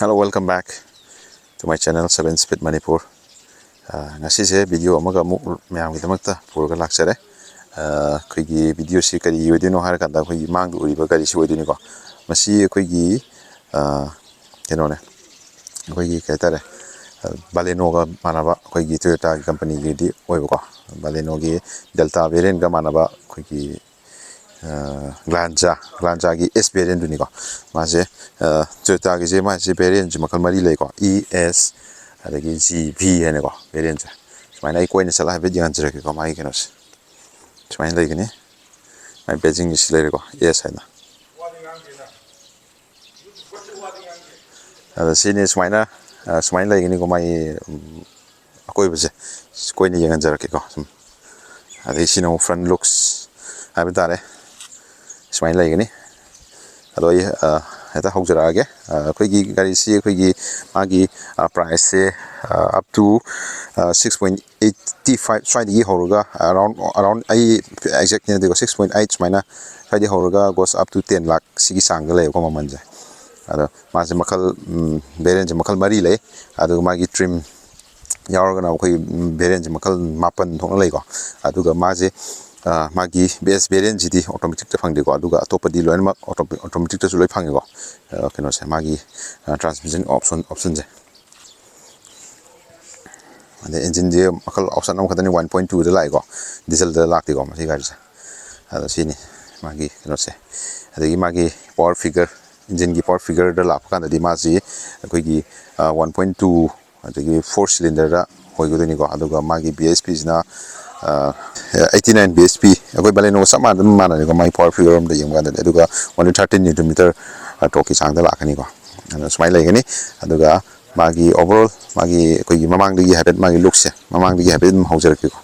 Hello, welcome back to my channel 7 Speed Manipur. Ngasi se video amaga mu myam gidamakta purga laksare. Khoi video si kari yodino har kanda khoi mang uriba kari si wedini ko. Masi khoi kenone. Khoi kaitare. Baleno ga manaba khoi Toyota company gi di oibo ko. Baleno gi Delta variant ga manaba khoi Glanza ki S variant duni ko maje Toyota ki je maje variant makal mari le ko ES adagi GB ene ko variant smaina I koine sala be jangan jere ko mai kenos smaina le gini mai Beijing is le ko ES haina ada sini smaina le gini ko mai akoi bese koine jangan jere ko ada sini front looks abitare Smile like any. Although at a house again, Quiggy Garisi, Quiggy Maggie price up to 6.85 Swadi Horoga around exactly 6.8 Smina Swadi Horoga goes up to 10 lakh Sigi Sangale Comamanja. Mazimakal Berens Makal Marile, Adu Maggie trim Yargana Berens Makal Mapan Tonalego, Aduga Mazi. Magi base variant GD automatic to fang dego aduga atopa di loin ma automatic to suloi phangego keno se magi transmission option je the engine je makal option am khadani 1.2 de lai go diesel de lak go ma si gari se ada sini magi keno se adagi magi power figure engine gi power figure de lap kan di ma ji koi gi 1.2 adagi 4 cylinder da hoi go ni go aduga magi bsp na 89 bsp akoi baleno sama dum mana ni ko mai power figure om de yeng ga de aduga 113 nm torque sang da lakani ko smile lai gani aduga magi overall magi koi gi mamang de gi habit magi looks mamang de gi habit haujer ki ko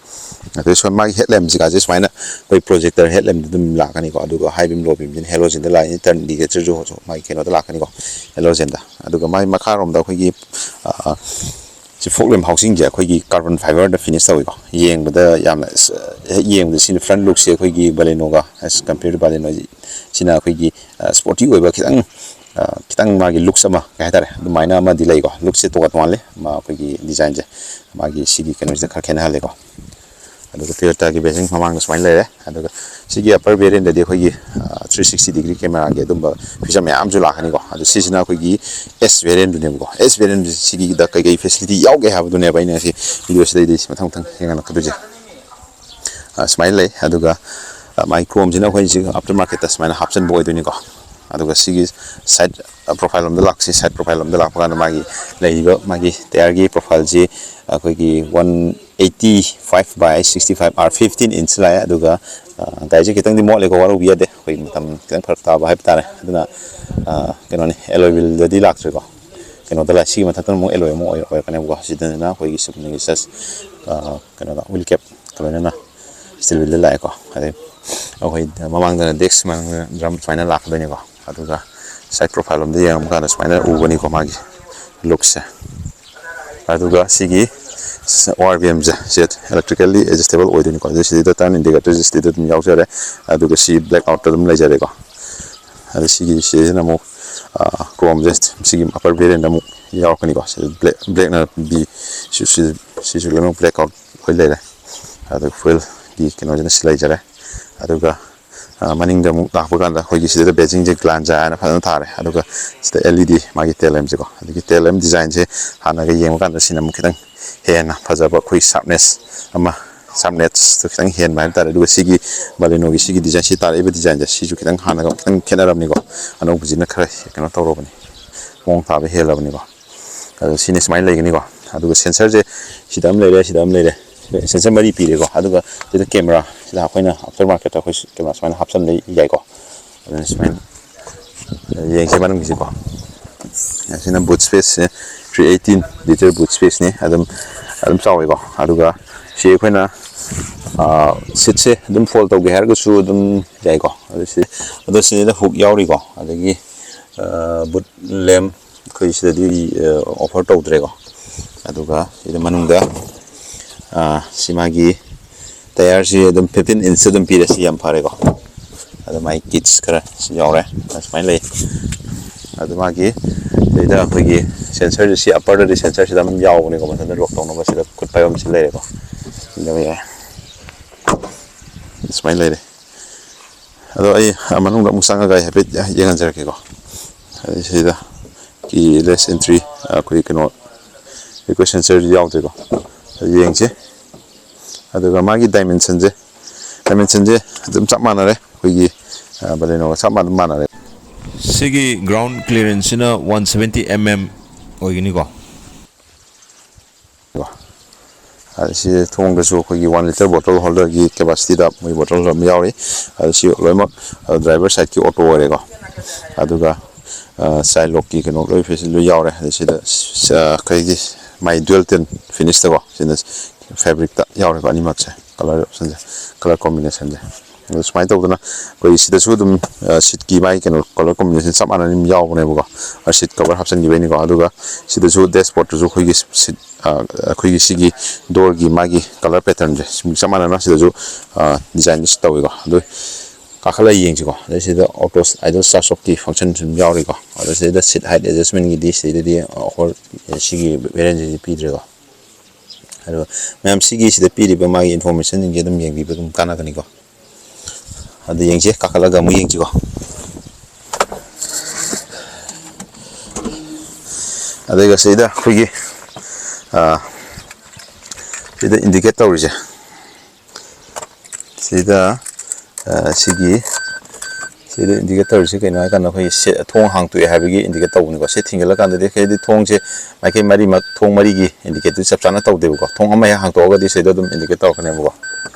ado so magi headlamp ji ga je smile koi projector headlamp dum lakani ko aduga high beam low beam jin halogen de line turn indicator jo so mai keno da lakani ko halogen da aduga mai makharom da koi gi Folklem housing je khoi carbon fiber the finish tawi ko yeng bada yamna yeng the sin front look se khoi gi baleno ga as compared to baleno sina khoi gi sporty oiba kitang ma gi look sama ka tare maina ma dilai ko look se to ka tonle ma khoi gi design je ma gi sigi keno je kha khena hale ko adu Toyota gi Beijing mamang smile le adu sigi upper variant de khoi gi 360 degree camera ge dum ba phisa me am ju la khani ko adu sisina khoi gi S variant du ne ko S variant sigi da kai facility yaw ge ha bu ne ba ina si video se dei mathang thang henga ka du je smile le adu ga microm jina khoi ji aftermarket ta smile option boy du ni ko adu ga sigi side profile om the lock si side profile om the lock ka magi leiba magi tayar gi profile ji khoi gi 185 by 65 r 15 inch la aduga gaiji kitang di mo le ko waru biade khoi matam kitang phar ta ba tare aduna kenoni alloy wheel de di lak ko keno dala si mathatan mo alloy mo oi kane go sidan na khoi gi sub ni sas keno da wheel cap kalo na steel wheel la ko ade khoi mamang da dex mang drum final lak de ni ko aduga side profile om de yam kana final u bani ko magi looks aduga sigi ORVM set electrically adjustable oil ni ko this is the turn indicator is the dum yaw jare adu si black out dum lai jare ko adu si na mo chrome just si upper variant na mo yaw ko ni ko black na bi si le black out oil le adu fuel di kino jena silai jare adu ga maning da mo la kan da khoi gi si da Beijing je Glanza na phan thare adu ga sta LED magi tail lamp je ko adu ki tail lamp design je hana ga yeng kan da sinam kitang hen phajaba khoi sharpness ama sharpness to kitang hen ma tare du sigi baleno gi sigi design si tare be design ja si ju kitang hana ga kitang kenaram ni ko ano bujina khara keno tawro bani mong ta be hela bani ko adu sini smile lai ni ko adu sensor je sidam le sensor mari pi le ko adu ga the camera sida khoina aftermarket ta khoi camera smile hapsan le yai ko adu smile yeng se manung gi ko sina boot space 318 liter boot space ni adam sawi ko aduga si khoina sit se dum fold to ge har go su dum jai ko adu si da hook yauri ko adagi boot lamp khoi si di offer to dre ko aduga ida manung da simagi tayar si dum 15 inch dum pi si yam phare ko adu mai kits kara si yaure smile ꯑꯗꯨ ꯃꯥꯒꯤ ꯁꯤꯗ ꯑꯩꯈꯣꯏꯒꯤ ꯁꯦꯟꯁꯔꯁꯤ ꯑꯞꯄꯔꯗꯗꯤ ꯁꯦꯟꯁꯔꯁꯤꯗ ꯑꯗꯨꯝ ꯌꯥꯎꯕꯅꯦꯀꯣ ꯃꯊꯟꯇ ꯂꯣꯛ ꯇꯧꯅꯕ ꯁꯤꯗ ꯈꯨꯠ ꯄꯥꯏꯕ ꯑꯃꯁꯨ ꯂꯩꯔꯦꯀꯣ ꯁꯤꯗ ꯌꯥꯏ ꯁꯨꯃꯥꯏꯅ ꯂꯩꯔꯦ ꯑꯗꯣ ꯑꯩ ꯃꯅꯨꯡꯗ ꯑꯃꯨꯛ ꯆꯪꯉꯒ ꯑꯩ ꯍꯥꯏꯐꯦꯠ ꯌꯦꯡꯍꯟꯖꯔꯛꯀꯦꯀꯣ ꯁꯤꯗ ꯀꯤꯂꯦꯁ ꯑꯦꯟꯇ꯭ꯔꯤ ꯑꯩꯈꯣꯏ ꯀꯩꯅꯣ ꯔꯤꯀ꯭ꯋꯦꯁ ꯁꯦꯟꯁꯔꯁꯤ ꯌꯥꯎꯗ꯭ꯔꯦꯀꯣ ꯌꯦꯡꯁꯦ ꯑꯗꯨꯒ ꯃꯥꯒꯤ ꯗꯥꯏꯃꯦꯟꯁꯟꯁꯦ ꯑꯗꯨꯝ ꯆꯞ ꯃꯥꯟꯅꯔꯦ ꯑꯩꯈꯣꯏꯒꯤ ꯕꯂꯦꯅꯣꯒ ꯆꯞ ꯃꯥꯟꯅꯔꯦ ꯁꯤꯒꯤ ꯒ꯭ꯔꯥꯎꯟ ꯀ꯭ꯂꯤꯌꯔꯦꯟꯁꯁꯤꯅ 170 mm ꯑꯣꯏꯒꯅꯤꯀꯣ ꯁꯤ ꯊꯣꯡꯗꯁꯨ ꯑꯩꯈꯣꯏꯒꯤ 1 ꯂꯤꯇꯔ ꯕꯣꯇꯜ ꯍꯣꯜꯗꯔꯒꯤ ꯀꯦꯄꯥꯁꯤꯇꯤꯗ ꯃꯣꯏ ꯕꯣꯇꯜ ꯑꯃ ꯌꯥꯎꯔꯤ ꯁꯤ ꯂꯣꯏꯅꯃꯛ ꯗ꯭राꯏꯚꯔ ꯁꯥꯏꯠꯀꯤ ꯑꯣꯇꯣ ꯑꯣꯏꯔꯦꯀꯣ ꯑꯗꯨꯒ ꯁꯥꯏꯠ ꯂꯣꯛꯀꯤ ꯀꯩꯅꯣ ꯂꯣꯏ ꯐꯦꯁꯤꯂꯤꯇꯤ ꯂꯣꯏ ꯌꯥꯎꯔꯦ ꯁꯤꯗ ꯑꯩꯈꯣꯏꯒꯤ ꯃꯥꯏ ꯗꯨꯋꯦꯜ ꯇꯤꯟ ꯐꯤꯅꯤꯁꯇꯀꯣ ꯁꯤꯅ ꯐꯦꯕ꯭ꯔꯤꯛꯇ ꯌꯥꯎꯔꯤꯕ ꯑꯅꯤꯃꯛꯁꯦ ꯀꯂꯔ ꯑꯣꯞꯁꯟꯁꯦ ꯀꯂꯔ ꯀꯣꯝꯕꯤꯅꯦꯁꯟꯁꯦ ꯑꯗꯨ ꯁꯨꯃꯥꯏꯅ ꯇꯧꯗꯅ ꯑꯩꯈꯣꯏ ꯁꯤꯗꯁꯨ ꯑꯗꯨꯝ ꯁꯤꯠꯀꯤ ꯃꯥꯒꯤ ꯀꯩꯅꯣ ꯀꯂꯔ ꯀꯣꯝꯕꯤꯅꯦꯁꯟ ꯆꯞ ꯃꯥꯟꯅꯅ ꯑꯗꯨꯝ ꯌꯥꯎꯕꯅꯦꯕꯀꯣ ꯁꯤꯠ ꯀꯕꯔ ꯍꯥꯞꯆꯤꯟꯈꯤꯕꯩꯅꯤꯀꯣ ꯑꯗꯨꯒ ꯁꯤꯗꯁꯨ ꯗꯦꯁꯕꯣꯔꯗꯇꯁꯨ ꯑꯩꯈꯣꯏꯒꯤ ꯁꯤꯠ ꯑꯩꯈꯣꯏꯒꯤ ꯁꯤꯒꯤ ꯗꯣꯔꯒꯤ ꯃꯥꯒꯤ ꯀꯂꯔ ꯄꯦꯇꯔꯟꯁꯦ ꯆꯞ ꯃꯥꯟꯅꯅ ꯁꯤꯗꯁꯨ ꯗꯤꯖꯥꯏꯟꯁ ꯇꯧꯋꯤꯀꯣ ꯑꯗꯨ ꯀꯥꯈꯠꯂ ꯌꯦꯡꯁꯤꯀꯣ ꯑꯗꯩ ꯁꯤꯗ ꯑꯣꯇꯣ ꯑꯥꯏꯗꯜ ꯁ꯭ꯇꯥꯔꯠ ꯁ꯭ꯇꯣꯞꯀꯤ ꯐꯪꯁꯟ ꯁꯨꯝ ꯌꯥꯎꯔꯤꯀꯣ ꯑꯗꯣ ꯁꯤꯗ ꯁꯤꯠ ꯍꯥꯏꯠ ꯑꯦꯗꯖꯁꯃꯦꯟꯒꯤꯗꯤ ꯁꯤꯗꯗꯤ ꯑꯣꯐꯔ ꯁꯤꯒꯤ ꯚꯦꯔꯤꯌꯟꯁꯤꯗꯤ ꯄꯤꯗ꯭ꯔꯦꯀꯣ ꯑꯗꯨꯒ ꯃꯌꯥꯝ ꯁꯤꯗ ꯄꯤꯔꯤꯕ ꯃꯥꯒꯤ ꯏꯟꯐꯣꯔꯃꯦꯁꯟꯁꯤꯡꯁꯦ ꯑꯗꯨꯝ ꯌꯦꯡꯕꯤꯕ ꯑꯗꯨꯝ ꯀꯥꯟꯅꯒꯅꯤꯀꯣ ꯑꯗꯨ ꯌꯦꯡꯁꯦ ꯀꯥꯈꯠꯂꯒ ꯑꯃꯨꯛ ꯌꯦꯡꯁꯤꯀꯣ ꯑꯗꯨꯒ ꯁꯤꯗ ꯑꯩꯈꯣꯏꯒꯤ ꯁꯤꯗ ꯏꯟꯗꯤꯀꯦꯠ ꯇꯧꯔꯤꯁꯦ ꯁꯤꯗ ꯁꯤꯗ ꯏꯟꯗꯤꯀꯦꯠ ꯇꯧꯔꯤꯁꯤ ꯀꯩꯅꯣ ꯍꯥꯏꯀꯥꯟꯗ ꯑꯩꯈꯣꯏꯒꯤ ꯊꯣꯡ ꯍꯥꯡꯇꯣꯛꯑꯦ ꯍꯥꯏꯕꯒꯤ ꯏꯟꯗꯤꯀꯦꯠ ꯇꯧꯕꯅꯤꯀꯣ ꯁꯤ ꯊꯤꯡꯒꯠꯂꯀꯥꯟꯗꯗꯤ ꯑꯩꯈꯣꯏꯗꯤ ꯊꯣꯡꯁꯦ ꯃꯥꯏꯀꯩ ꯃꯔꯤꯃꯛ ꯊꯣꯡ ꯃꯔꯤꯒꯤ ꯏꯟꯗꯤꯀꯦꯇꯔ ꯆꯞ ꯆꯥꯅ ꯇꯧꯗꯦꯕꯀꯣ ꯊꯣꯡ ꯑꯃ ꯍꯦꯛ ꯍꯥꯡꯇꯣꯛꯑꯒꯗꯤ ꯁꯤꯗ ꯑꯗꯨꯝ ꯏꯟꯗꯤꯀꯦꯠ ꯇꯧꯔꯛꯀꯅꯦꯕꯀꯣ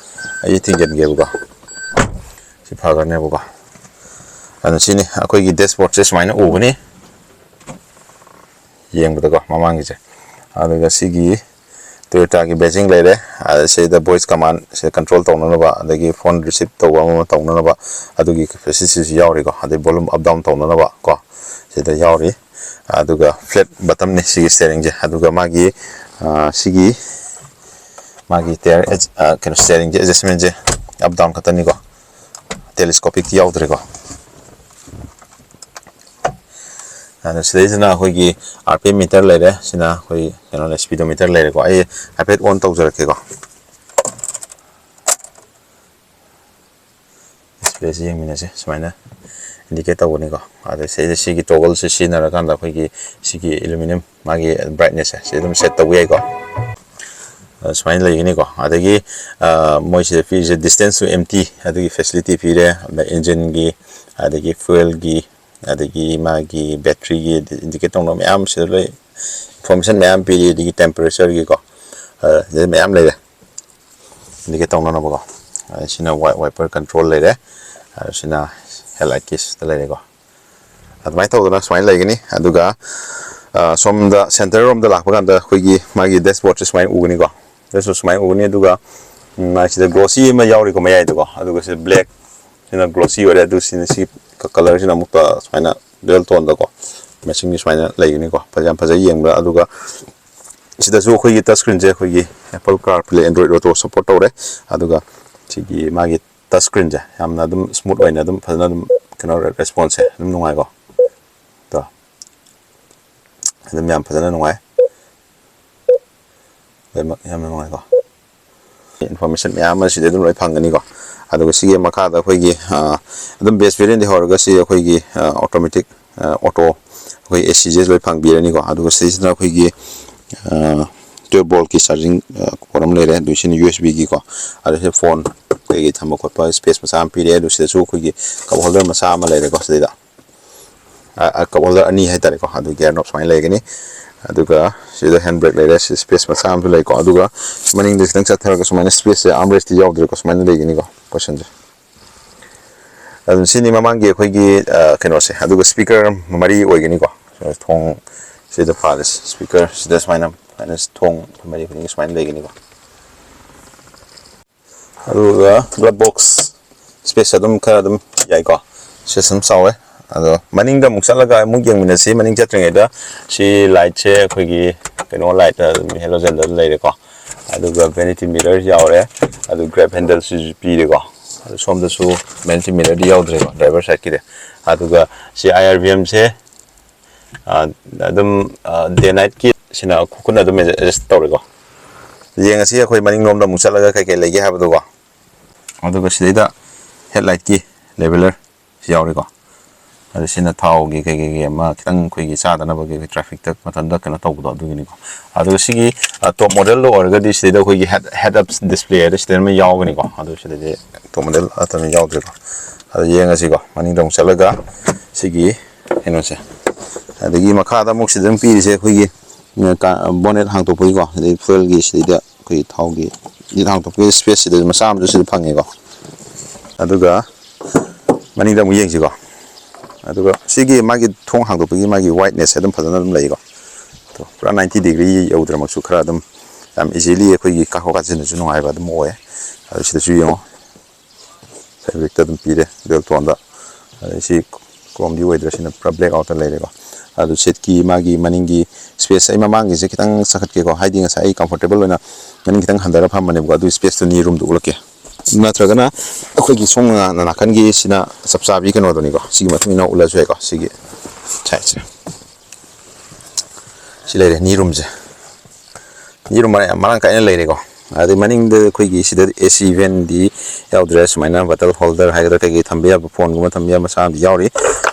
ꯑꯩ ꯊꯤꯡꯖꯤꯟꯒꯦꯕꯀꯣ ꯁꯤ ꯐꯈ꯭ꯔꯅꯦꯕꯀꯣ ꯑꯗꯨꯅ ꯁꯤꯅꯤ ꯑꯩꯈꯣꯏꯒꯤ ꯗꯦꯁꯕꯣꯔꯗꯁꯦ ꯁꯨꯃꯥꯏꯅ ꯎꯕꯅꯤ ꯌꯦꯡꯕꯗꯀꯣ ꯃꯃꯥꯡꯒꯤꯁꯦ ꯑꯗꯨꯒ ꯁꯤꯒꯤ ꯇꯣꯌꯣꯇꯥꯒꯤ ꯕꯦꯖꯤꯡ ꯂꯩꯔꯦ ꯁꯤꯗ ꯚꯣꯏꯁ ꯀꯃꯥꯟ ꯁꯤꯗ ꯀꯟꯇ꯭ꯔꯣꯜ ꯇꯧꯅꯅꯕ ꯑꯗꯒꯤ ꯐꯣꯟ ꯔꯤꯁꯤꯞ ꯇꯧꯕ ꯑꯃ ꯇꯧꯅꯅꯕ ꯑꯗꯨꯒꯤ ꯐꯦꯁꯤꯂꯤꯇꯤꯁꯨ ꯌꯥꯎꯔꯤꯀꯣ ꯑꯗꯩ ꯚꯣꯂꯨꯝ ꯑꯞ ꯗꯥꯎꯟ ꯇꯧꯅꯅꯕ ꯀꯣ ꯁꯤꯗ ꯌꯥꯎꯔꯤ ꯑꯗꯨꯒ ꯐ꯭ꯂꯦꯠ ꯕꯇꯝꯅꯤ ꯁꯤꯒꯤ ꯁ꯭ꯇꯦꯔꯤꯡꯁꯦ ꯑꯗꯨꯒ ꯃꯥꯒꯤ ꯇꯥꯌꯔ ꯀꯩꯅꯣ ꯁ꯭ꯇꯦꯔꯤꯡꯁꯦ ꯑꯦꯗꯖꯁꯃꯦꯟꯁꯦ ꯑꯞ ꯗꯥꯎꯟ ꯈꯛꯇꯅꯤꯀꯣ ꯇꯦꯂꯤꯁꯀꯣꯄꯤꯛꯇꯤ ꯌꯥꯎꯗ꯭ꯔꯦꯀꯣ ꯑꯗꯨ ꯁꯤꯗꯩꯁꯤꯅ ꯑꯩꯈꯣꯏꯒꯤ ꯑꯥꯔ ꯄꯤ ꯑꯦꯝ ꯃꯤꯇꯔ ꯂꯩꯔꯦ ꯁꯤꯅ ꯑꯩꯈꯣꯏ ꯀꯩꯅꯣ ꯁ꯭ꯄꯤꯗꯣꯃꯤꯇꯔ ꯂꯩꯔꯦꯀꯣ ꯑꯩ ꯍꯥꯏꯐꯦꯠ ꯑꯣꯟ ꯇꯧꯖꯔꯛꯀꯦꯀꯣ ꯗꯤꯁꯄ꯭ꯂꯦꯁꯤ ꯌꯦꯡꯃꯤꯟꯅꯁꯦ ꯁꯨꯃꯥꯏꯅ ꯏꯟꯗꯤꯀꯦꯠ ꯇꯧꯒꯅꯤꯀꯣ ꯑꯗ ꯁꯤꯒꯤ ꯇꯣꯒꯜꯁꯦ ꯁꯤꯖꯤꯟꯅꯔꯀꯥꯟꯗ ꯑꯩꯈꯣꯏꯒꯤ ꯁꯤꯒꯤ ꯑꯦꯂꯨꯃꯤꯅꯤꯌꯝ ꯃꯥꯒꯤ ꯕ꯭ꯔꯥꯏꯠꯅꯦꯁꯁꯦ ꯁꯤ ꯑꯗꯨꯝ ꯁꯦꯠ ꯇꯧꯕ ꯌꯥꯏꯀꯣ ꯁꯨꯃꯥꯏꯅ ꯂꯩꯒꯅꯤꯀꯣ ꯑꯗꯒꯤ ꯃꯣꯏꯁꯤꯗ ꯄꯤꯔꯤꯁꯦ ꯗꯤꯁꯇꯦꯟꯁ ꯇꯨ ꯑꯦꯝꯇꯤ ꯑꯗꯨꯒꯤ ꯐꯦꯁꯤꯂꯤꯇꯤ ꯄꯤꯔꯦ ꯏꯟꯖꯤꯟꯒꯤ ꯑꯗꯒꯤ ꯐꯨꯋꯦꯜꯒꯤ ꯑꯗꯒꯤ ꯃꯥꯒꯤ ꯕꯦꯇ꯭ꯔꯤꯒꯤ ꯏꯟꯗꯤꯀꯦꯠ ꯇꯧꯅꯕ ꯃꯌꯥꯝ ꯁꯤꯗ ꯂꯣꯏ ꯏꯟꯐꯣꯔꯃꯦꯁꯟ ꯃꯌꯥꯝ ꯄꯤꯔꯤ ꯑꯗꯒꯤ ꯇꯦꯝꯄꯔꯦꯆꯔꯒꯤꯀꯣ ꯁꯤꯗ ꯃꯌꯥꯝ ꯂꯩꯔꯦ ꯏꯟꯗꯤꯀꯦꯠ ꯇꯧꯅꯅꯕꯀꯣ ꯁꯤꯅ ꯋꯥꯏꯄꯔ ꯀꯟꯇ꯭ꯔꯣꯜ ꯂꯩꯔꯦ ꯁꯤꯅ ꯍꯦꯗꯂꯥꯏꯠꯀꯤ ꯁꯤꯗ ꯂꯩꯔꯦꯀꯣ ꯑꯗꯨꯃꯥꯏꯅ ꯇꯧꯗꯅ ꯁꯨꯃꯥꯏꯅ ꯂꯩꯒꯅꯤ ꯑꯗꯨꯒ ꯁꯣꯝꯗ ꯁꯦꯟꯇꯔꯔꯣꯝꯗ ꯂꯥꯛꯄ ꯀꯥꯟꯗ ꯑꯩꯈꯣꯏꯒꯤ ꯃꯥꯒꯤ ꯗꯦꯁꯕꯣꯔꯗꯁꯦ ꯁꯨꯃꯥꯏꯅ ꯎꯒꯅꯤꯀꯣ ꯗꯦꯁꯕꯣꯔꯗ ꯁꯨꯃꯥꯏꯅ ꯎꯒꯅꯤ ꯑꯗꯨꯒ ꯁꯤꯗ ꯒ꯭ꯂꯣꯁꯤ ꯑꯃ ꯌꯥꯎꯔꯤꯀꯣ ꯃꯌꯥꯏꯗꯀꯣ ꯑꯗꯨꯒ ꯁꯤꯗ ꯕ꯭ꯂꯦꯛ ꯁꯤꯅ ꯒ꯭ꯂꯣꯁꯤ ꯑꯣꯏꯔꯦ ꯑꯗꯨ ꯁꯤ ꯀꯂꯔꯁꯤꯅ ꯑꯃꯨꯛꯀ ꯁꯨꯃꯥꯏꯅ ꯗꯨꯋꯦꯜ ꯇꯣꯟꯗꯀꯣ ꯃꯦꯆꯤꯟꯒꯤ ꯁꯨꯃꯥꯏꯅ ꯂꯩꯒꯅꯤꯀꯣ ꯌꯥꯝ ꯐꯖꯩ ꯌꯦꯡꯕ ꯑꯗꯨꯒ ꯁꯤꯗꯁꯨ ꯑꯩꯈꯣꯏꯒꯤ ꯇꯆ ꯁꯀ꯭ꯔꯤꯟꯁꯦ ꯑꯩꯈꯣꯏꯒꯤ ꯑꯦꯄꯜ ꯀꯥꯔꯄ꯭ꯂꯦ ꯑꯦꯟꯗ꯭ꯔꯣꯏꯗ ꯑꯣꯇꯣ ꯁꯞꯄꯣꯔꯠ ꯇꯧꯔꯦ ꯑꯗꯨꯒ ꯁꯤꯒꯤ ꯃꯥꯒꯤ ꯇꯆ ꯁꯀ꯭ꯔꯤꯟꯁꯦ ꯌꯥꯝꯅ ꯑꯗꯨꯝ ꯁ꯭ꯃꯨꯠ ꯑꯣꯏꯅ ꯑꯗꯨꯝ ꯐꯖꯅ ꯑꯗꯨꯝ ꯀꯩꯅꯣ ꯔꯦꯁꯄꯣꯟꯁꯁꯦ ꯑꯗꯨꯝ ꯅꯨꯡꯉꯥꯏꯀꯣ ꯑꯗꯨꯝ ꯌꯥꯝ ꯐꯖꯅ ꯅꯨꯡꯉꯥꯏ ꯂꯣꯏꯅꯃꯛ ꯌꯥꯝꯅ ꯅꯨꯡꯉꯥꯏꯀꯣ ꯏꯟꯐꯣꯔꯃꯦꯁꯟ ꯃꯌꯥꯝ ꯑꯃ ꯁꯤꯗ ꯑꯗꯨꯝ ꯂꯣꯏ ꯐꯪꯒꯅꯤꯀꯣ ꯑꯗꯨꯒ ꯁꯤꯒꯤ ꯃꯈꯥꯗ ꯑꯩꯈꯣꯏꯒꯤ ꯑꯗꯨꯝ ꯕꯦꯁ ꯚꯦꯔꯤꯌꯟꯗꯤ ꯍꯧꯔꯒ ꯁꯤ ꯑꯩꯈꯣꯏꯒꯤ ꯑꯣꯇꯣꯃꯦꯇꯤꯛ ꯑꯣꯇꯣ ꯑꯩꯈꯣꯏ ꯑꯦꯁꯤꯁꯦ ꯂꯣꯏ ꯐꯪꯕꯤꯔꯅꯤꯀꯣ ꯑꯗꯨꯒ ꯁꯤꯁꯤꯅ ꯑꯩꯈꯣꯏꯒꯤ 12 ꯚꯣꯜꯠꯀꯤ ꯆꯥꯔꯖꯤꯡ ꯄꯣꯔꯠ ꯑꯃ ꯂꯩꯔꯦ ꯑꯗꯨ ꯁꯤꯅ USB-ꯒꯤꯀꯣ ꯑꯗꯨ ꯁꯤ ꯐꯣꯟ ꯀꯩꯀꯩ ꯊꯝꯕ ꯈꯣꯠꯄ ꯁ꯭ꯄꯦꯁ ꯃꯆꯥ ꯑꯃ ꯄꯤꯔꯛꯑꯦ ꯑꯗꯨ ꯁꯤꯗꯁꯨ ꯑꯩꯈꯣꯏꯒꯤ ꯀꯞ ꯍꯣꯜꯗꯔ ꯃꯆꯥ ꯑꯃ ꯂꯩꯔꯦꯀꯣ ꯁꯤꯗꯩꯗ ꯀꯞ ꯍꯣꯜꯗꯔ ꯑꯅꯤ ꯍꯥꯏꯇꯥꯔꯦꯀꯣ ꯑꯗꯨ ꯒꯤꯌꯔ ꯅꯣꯞ ꯁꯨꯃꯥꯏꯅ ꯂꯩꯒꯅꯤ ꯑꯗꯨꯒ ꯁꯤꯗ ꯍꯦꯟ ꯕ꯭ꯔꯦꯛ ꯂꯩꯔꯦ ꯁꯤ ꯁ꯭ꯄꯦꯁ ꯃꯆꯥ ꯑꯃꯁꯨ ꯂꯩꯀꯣ ꯑꯗꯨꯒ ꯃꯅꯤꯡꯗ ꯈꯤꯇꯪ ꯆꯠꯊꯔꯒ ꯁꯨꯃꯥꯏꯅ ꯁ꯭ꯄꯦꯁꯁꯦ ꯑꯥꯔꯝꯔꯦꯁꯇꯤ ꯌꯥꯎꯗ꯭ꯔꯦꯀꯣ ꯁꯨꯃꯥꯏꯅ ꯂꯩꯒꯅꯤꯀꯣ ꯄꯣꯔꯁꯟꯁꯦ ꯑꯗꯨ ꯁꯤꯅꯤ ꯃꯃꯥꯡꯒꯤ ꯑꯩꯈꯣꯏꯒꯤ ꯀꯩꯅꯣꯁꯦ ꯑꯗꯨꯒ ꯁ꯭ꯄꯤꯀꯔ ꯃꯔꯤ ꯑꯣꯏꯒꯅꯤꯀꯣ ꯊꯣꯡ ꯁꯤꯗ ꯐꯥꯜꯂꯤꯁꯦ ꯁ꯭ꯄꯤꯀꯔ ꯁꯤꯗ ꯁꯨꯃꯥꯏꯅ ꯊꯣꯡ ꯃꯔꯤ ꯈꯨꯗꯤꯡꯒꯤ ꯁꯨꯃꯥꯏꯅ ꯂꯩꯒꯅꯤꯀꯣ ꯑꯗꯨꯒ ꯒ꯭ꯂꯕ ꯕꯣꯛꯁ ꯁ꯭ꯄꯦꯁ ꯑꯗꯨꯝ ꯈꯔ ꯑꯗꯨꯝ ꯌꯥꯏꯀꯣ ꯁ꯭ꯄꯦꯁ ꯑꯗꯨꯝ ꯆꯥꯎꯋꯦ ꯑꯗꯣ ꯃꯅꯤꯡꯗ ꯑꯃꯨꯛ ꯆꯠꯂꯒ ꯑꯃꯨꯛ ꯌꯦꯡꯃꯤꯟꯅꯁꯤ ꯃꯅꯤꯡ ꯆꯠꯇ꯭ꯔꯤꯉꯩꯗ ꯁꯤ ꯂꯥꯏꯠꯁꯦ ꯑꯩꯈꯣꯏꯒꯤ ꯀꯩꯅꯣ ꯂꯥꯏꯠ ꯍꯦꯂꯣꯖꯦꯟꯗ ꯂꯩꯔꯦꯀꯣ ꯑꯗꯨꯒ ꯚꯦꯅꯤꯇꯤ ꯃꯤꯔꯔ ꯌꯥꯎꯔꯦ ꯑꯗꯨ ꯒ꯭ꯔꯦꯞ ꯍꯦꯟꯗꯜꯁꯤꯁꯨ ꯄꯤꯔꯦꯀꯣ ꯑꯗꯨ ꯁꯣꯝꯗꯁꯨ ꯚꯦꯅꯤꯇꯤ ꯃꯤꯔꯔꯗꯤ ꯌꯥꯎꯗ꯭ꯔꯦꯀꯣ ꯗ꯭राꯏꯚꯔ ꯁꯥꯏꯠꯀꯤꯗꯤ ꯑꯗꯨꯒ ꯁꯤ IRVMꯁꯦ ꯑꯗꯨꯝ ꯗꯦ ꯅꯥꯏꯠꯀꯤ ꯁꯤꯅ ꯈꯨꯠꯅ ꯑꯗꯨꯝ ꯑꯦꯗꯖꯁ ꯇꯧꯔꯦꯀꯣ ꯌꯦꯡꯉꯁꯤ ꯑꯩꯈꯣꯏ ꯃꯅꯤꯡꯂꯣꯝꯗ ꯑꯃꯨꯛ ꯆꯠꯂꯒ ꯀꯩ ꯂꯩꯒꯦ ꯍꯥꯏꯕꯗꯣꯀꯣ ꯑꯗꯨꯒ ꯁꯤꯗꯩꯗ ꯍꯦꯗꯂꯥꯏꯠꯀꯤ ꯂꯦꯕꯦꯂꯔ ꯁꯤ ꯌꯥꯎꯔꯤꯀꯣ ꯑꯗꯨ ꯁꯤꯅ ꯊꯥꯎꯒꯤ ꯀꯩ ꯑꯃ ꯈꯤꯇꯪ ꯑꯩꯈꯣꯏꯒꯤ ꯆꯥꯗꯅꯕꯒꯤ ꯇ꯭ꯔꯥꯐꯤꯛꯇ ꯃꯊꯟꯇ ꯀꯩꯅꯣ ꯇꯧꯕꯗꯣ ꯑꯗꯨꯒꯤꯅꯤꯀꯣ ꯑꯗꯨꯒ ꯁꯤꯒꯤ ꯇꯣꯞ ꯃꯣꯗꯦꯜꯗ ꯑꯣꯏꯔꯒꯗꯤ ꯁꯤꯗꯩꯗ ꯑꯩꯈꯣꯏꯒꯤ ꯍꯦꯗ ꯑꯞ ꯗꯤꯁꯄ꯭ꯂꯦ ꯍꯥꯏꯗ ꯁꯤꯗ ꯑꯃ ꯌꯥꯎꯒꯅꯤꯀꯣ ꯑꯗꯨ ꯁꯤꯗꯗꯤ ꯇꯣꯞ ꯃꯣꯗꯦꯜ ꯑꯇꯅ ꯌꯥꯎꯗ꯭ꯔꯦꯀꯣ ꯑꯗꯨ ꯌꯦꯡꯉꯁꯤꯀꯣ ꯃꯅꯤꯡꯗ ꯑꯃꯨꯛ ꯆꯠꯂꯒ ꯁꯤꯒꯤ ꯀꯩꯅꯣꯁꯦ ꯑꯗꯒꯤ ꯃꯈꯥꯗ ꯑꯃꯨꯛ ꯁꯤꯗ ꯑꯗꯨꯝ ꯄꯤꯔꯤꯁꯦ ꯑꯩꯈꯣꯏꯒꯤ ꯕꯣꯅꯦꯠ ꯍꯥꯡꯇꯣꯛꯄꯒꯤꯀꯣ ꯑꯗꯩ ꯐꯨꯦꯜꯒꯤ ꯁꯤꯗꯩꯗ ꯑꯩꯈꯣꯏꯒꯤ ꯊꯥꯎꯒꯤ ꯂꯤꯠ ꯍꯥꯡꯇꯣꯛꯄꯒꯤ ꯁ꯭ꯄꯦꯁꯁꯤꯗ ꯃꯆꯥ ꯑꯃꯁꯨ ꯁꯤꯗ ꯐꯪꯉꯦꯀꯣ ꯑꯗꯨꯒ ꯃꯅꯤꯡꯗ ꯑꯃꯨꯛ ꯌꯦꯡꯁꯤꯀꯣ ꯑꯗꯨꯒ ꯁꯤꯒꯤ ꯃꯥꯒꯤ ꯊꯣꯡ ꯍꯥꯡꯗꯣꯛꯄꯒꯤ ꯃꯥꯒꯤ ꯋꯥꯏꯠꯅꯦꯁꯁꯦ ꯑꯗꯨꯝ ꯐꯖꯅ ꯑꯗꯨꯝ ꯂꯩꯀꯣ ꯄꯨꯔꯥ 90 ꯗꯤꯒ꯭ꯔꯤ ꯌꯧꯗ꯭ꯔꯃꯛꯁꯨ ꯈꯔ ꯑꯗꯨꯝ ꯌꯥꯝ ꯏꯖꯤꯂꯤ ꯑꯩꯈꯣꯏꯒꯤ ꯀꯥꯊꯣꯛ ꯀꯥꯁꯤꯟꯗꯁꯨ ꯅꯨꯡꯉꯥꯏꯕ ꯑꯗꯨꯝ ꯑꯣꯏꯌꯦ ꯑꯗꯨ ꯁꯤꯗꯁꯨ ꯌꯦꯡꯉꯣ ꯐꯦꯕ꯭ꯔꯤꯛꯇ ꯑꯗꯨꯝ ꯄꯤꯔꯦ ꯗꯨꯋꯦꯜ ꯇꯣꯟꯗ ꯑꯗꯩ ꯁꯤ ꯀ꯭ꯔꯣꯝꯗꯤ ꯑꯣꯏꯗ꯭ꯔꯦ ꯁꯤꯅ ꯄꯨꯔꯥ ꯕ꯭ꯂꯦꯛ ꯑꯥꯎꯠꯇ ꯂꯩꯔꯦꯀꯣ ꯑꯗꯨ ꯁꯤꯠꯀꯤ ꯃꯥꯒꯤ ꯃꯅꯤꯡꯒꯤ ꯁ꯭ꯄꯦꯁ ꯑꯩ ꯃꯃꯥꯡꯒꯤꯁꯦ ꯈꯤꯇꯪ ꯆꯈꯠꯀꯦꯀꯣ ꯍꯥꯏꯗꯤ ꯉꯁꯥꯏ ꯑꯩ ꯀꯝꯐꯣꯔꯇꯦꯕꯜ ꯑꯣꯏꯅ ꯃꯅꯤꯡ ꯈꯤꯇꯪ ꯍꯟꯊꯔ ꯐꯝꯕꯅꯦꯕꯀꯣ ꯑꯗꯨꯒꯤ ꯁ꯭ꯄꯦꯁꯇꯨꯅꯤ ꯔꯨꯝꯗꯨ ꯎꯠꯂꯛꯀꯦ ꯅꯠꯇ꯭ꯔꯒꯅ ꯑꯩꯈꯣꯏꯒꯤ ꯁꯣꯝ ꯅꯥꯀꯟꯒꯤ ꯁꯤꯅ ꯆꯞ ꯆꯥꯕꯤ ꯀꯩꯅꯣꯗꯨꯅꯤꯀꯣ ꯁꯤꯒꯤ ꯃꯇꯨꯡ ꯏꯟꯅ ꯎꯠꯂꯁꯨ ꯌꯥꯏꯀꯣ ꯁꯤꯒꯤ ꯁꯥꯏꯠꯁꯦ ꯁꯤ ꯂꯩꯔꯦ ꯅꯤꯔꯨꯝꯁꯦ ꯅꯤꯔꯨꯝ ꯌꯥꯝ ꯃꯔꯥꯡ ꯀꯥꯏꯅ ꯂꯩꯔꯦꯀꯣ ꯑꯗꯩ ꯃꯅꯤꯡꯗ ꯑꯩꯈꯣꯏꯒꯤ ꯁꯤꯗ AC ꯚꯦꯟꯗꯤ ꯌꯥꯎꯗ꯭ꯔꯦ ꯁꯨꯃꯥꯏꯅ ꯕꯇꯜ ꯍꯣꯜꯗꯔ ꯍꯥꯏꯒꯗ꯭ꯔꯥ ꯀꯩꯀꯩ ꯊꯝꯕ ꯌꯥꯕ ꯐꯣꯟꯒꯨꯝꯕ ꯊꯝꯕ ꯌꯥꯕ ꯃꯆꯥ ꯑꯃꯗꯤ ꯌꯥꯎꯔꯤ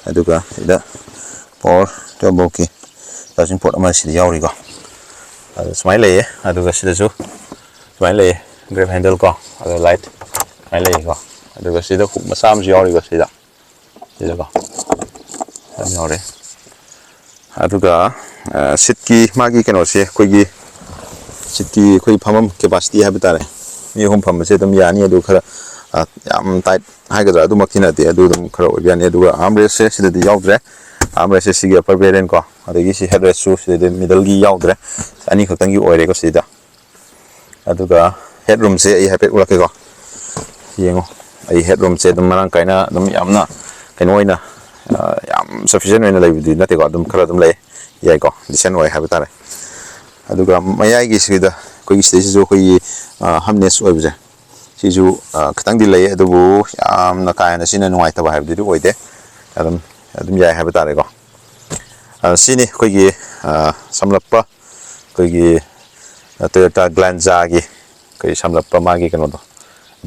ꯑꯗꯨꯒ ꯁꯤꯗ ꯄꯋꯥꯔ 12 ꯚꯣꯜꯠꯀꯤ ꯆꯥꯔꯖꯤꯡ ꯄꯣꯔꯠ ꯑꯃ ꯁꯤꯗ ꯌꯥꯎꯔꯤꯀꯣ ꯑꯗꯨ ꯁꯨꯃꯥꯏꯅ ꯂꯩꯌꯦ ꯑꯗꯨꯒ ꯁꯤꯗꯁꯨ ꯁꯨꯃꯥꯏꯅ ꯂꯩꯌꯦ ꯒ꯭ꯔꯦꯞ ꯍꯦꯟꯗꯜ ꯀꯣ ꯑꯗꯨꯒ ꯂꯥꯏꯠ ꯁꯨꯃꯥꯏꯅ ꯂꯩꯌꯦꯀꯣ ꯑꯗꯨꯒ ꯁꯤꯗ ꯍꯨꯛ ꯃꯆꯥ ꯑꯃꯁꯨ ꯌꯥꯎꯔꯤꯀꯣ ꯁꯤꯗꯀꯣ ꯑꯗꯨꯝ ꯌꯥꯎꯔꯦ ꯑꯗꯨꯒ ꯁꯤꯠꯀꯤ ꯃꯥꯒꯤ ꯀꯩꯅꯣꯁꯦ ꯑꯩꯈꯣꯏꯒꯤ ꯁꯤꯠꯀꯤ ꯑꯩꯈꯣꯏ ꯐꯝꯐꯝ ꯀꯦꯄꯥꯁꯤꯇꯤ ꯍꯥꯏꯕ ꯇꯥꯔꯦ ꯃꯤ ꯑꯍꯨꯝ ꯐꯝꯕꯁꯦ ꯑꯗꯨꯝ ꯌꯥꯅꯤ ꯑꯗꯨ ꯈꯔ ꯌꯥꯝ ꯇꯥꯏꯠ ꯍꯥꯏꯒꯗ꯭ꯔꯥ ꯑꯗꯨꯃꯛꯇꯤ ꯅꯠꯇꯦ ꯑꯗꯨ ꯑꯗꯨꯝ ꯈꯔ ꯑꯣꯏꯕ ꯌꯥꯅꯤ ꯑꯗꯨꯒ ꯑꯥꯝꯔꯦꯁꯁꯦ ꯁꯤꯗꯗꯤ ꯌꯥꯎꯗ꯭ꯔꯦ ꯑꯥꯝꯔꯦꯁꯁꯦ ꯁꯤꯒꯤ ꯑꯞꯄꯔ ꯕꯦꯔꯦꯟ ꯀꯣ ꯑꯗꯒꯤ ꯁꯤ ꯍꯦꯗꯔꯦꯁꯁꯨ ꯁꯤꯗꯗꯤ ꯃꯤꯗꯜꯒꯤ ꯌꯥꯎꯗ꯭ꯔꯦ ꯑꯅꯤ ꯈꯛꯇꯪꯒꯤ ꯑꯣꯏꯔꯦꯀꯣ ꯁꯤꯗ ꯑꯗꯨꯒ ꯍꯦꯠ ꯔꯨꯝꯁꯦ ꯑꯩ ꯍꯥꯏꯐꯦꯠ ꯎꯠꯂꯛꯀꯦꯀꯣ ꯌꯦꯡꯉꯣ ꯑꯩ ꯍꯦꯠ ꯔꯨꯝꯁꯦ ꯑꯗꯨꯝ ꯃꯔꯥꯡ ꯀꯥꯏꯅ ꯑꯗꯨꯝ ꯌꯥꯝꯅ ꯀꯩꯅꯣ ꯑꯣꯏꯅ ꯌꯥꯝ ꯁꯐꯤꯁꯦꯟ ꯑꯣꯏꯅ ꯂꯩꯕꯗꯤ ꯅꯠꯇꯦꯀꯣ ꯑꯗꯨꯝ ꯈꯔ ꯑꯗꯨꯝ ꯂꯩ ꯌꯥꯏꯀꯣ ꯗꯤꯁꯦꯟ ꯑꯣꯏ ꯍꯥꯏꯕ ꯇꯥꯔꯦ ꯑꯗꯨꯒ ꯃꯌꯥꯏꯒꯤꯁꯤꯗ ꯑꯩꯈꯣꯏꯒꯤ ꯁꯤꯗꯩꯁꯤꯁꯨ ꯑꯩꯈꯣꯏꯒꯤ ꯍꯝꯅꯦꯁ ꯑꯣꯏꯕꯁꯦ ꯁꯤꯁꯨ ꯈꯤꯇꯪꯗꯤ ꯂꯩ ꯑꯗꯨꯕꯨ ꯌꯥꯝꯅ ꯀꯥ ꯍꯦꯟꯅ ꯁꯤꯅ ꯅꯨꯡꯉꯥꯏꯇꯕ ꯍꯥꯏꯕꯗꯨꯗꯤ ꯑꯣꯏꯗꯦ ꯑꯗꯨꯝ ꯌꯥꯏ ꯍꯥꯏꯕ ꯇꯥꯔꯦꯀꯣ ꯁꯤꯅꯤ ꯑꯩꯈꯣꯏꯒꯤ ꯁꯝꯂꯞꯄ ꯑꯩꯈꯣꯏꯒꯤ ꯇꯣꯌꯣꯇꯥ ꯒ꯭ꯂꯥꯟꯖꯥꯒꯤ ꯑꯩꯈꯣꯏ ꯁꯝꯂꯞꯄ ꯃꯥꯒꯤ ꯀꯩꯅꯣꯗꯣ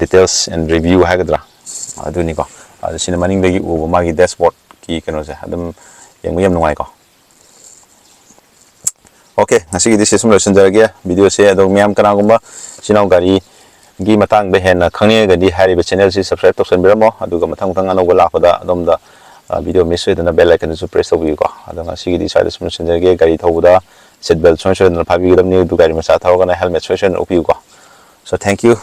ꯗꯤꯇꯦꯜꯁ ꯑꯦꯟ ꯔꯤꯚꯤꯌꯨ ꯍꯥꯏꯒꯗ꯭ꯔꯥ ꯑꯗꯨꯅꯤꯀꯣ ꯑꯗꯨ ꯁꯤꯅ ꯃꯅꯤꯡꯗꯒꯤ ꯎꯕ ꯃꯥꯒꯤ ꯗꯦꯁꯕꯣꯔꯗꯀꯤ ꯀꯩꯅꯣꯁꯦ ꯑꯗꯨꯝ ꯌꯦꯡꯕ ꯌꯥꯝ ꯅꯨꯡꯉꯥꯏꯀꯣ ꯑꯣꯀꯦ ꯉꯁꯤꯒꯤꯗꯤ ꯁꯤ ꯁꯨꯝ ꯂꯣꯏꯁꯤꯟꯖꯔꯒꯦ ꯚꯤꯗꯤꯑꯣꯁꯦ ꯑꯗꯣ ꯃꯌꯥꯝ ꯀꯅꯥꯒꯨꯝꯕ ꯁꯤꯅꯥꯎ ꯒꯥꯔꯤꯒꯤ ꯃꯇꯥꯡꯗ ꯍꯦꯟꯅ ꯈꯪꯅꯤꯡꯉꯒꯗꯤ ꯍꯥꯏꯔꯤꯕ ꯆꯦꯅꯦꯜꯁꯤ ꯁꯕꯁꯀ꯭ꯔꯥꯏꯕ ꯇꯧꯁꯟꯕꯤꯔꯝꯃꯣ ꯑꯗꯨꯒ ꯃꯊꯪ ꯑꯅꯧꯕ ꯂꯥꯛꯄꯗ ꯑꯗꯣꯝꯗ ꯚꯤꯗꯤꯑꯣ ꯃꯤꯁ ꯑꯣꯏꯗꯅ ꯕꯦꯜ ꯑꯥꯏꯀꯟꯗꯨꯁꯨ ꯄ꯭ꯔꯦꯁ ꯇꯧꯕꯤꯌꯨꯀꯣ ꯑꯗꯣ ꯉꯁꯤꯒꯤꯗꯤ ꯁ꯭ꯋꯥꯏꯗ ꯁꯨꯝ ꯂꯣꯏꯁꯤꯟꯖꯔꯒꯦ ꯒꯥꯔꯤ ꯊꯧꯕꯗ ꯁꯤꯠ ꯕꯦꯜꯠ ꯁꯣꯏꯗꯅ ꯐꯥꯕꯤꯒꯗꯕꯅꯤ ꯑꯗꯨ ꯒꯥꯔꯤ ꯃꯆꯥ ꯊꯧꯔꯒꯅ ꯍꯦꯜꯃꯦꯠ ꯁꯣꯏꯗꯅ ꯎꯞꯄꯤꯌꯨꯀꯣ ꯁꯣ ꯊꯦꯡꯛ ꯌꯨ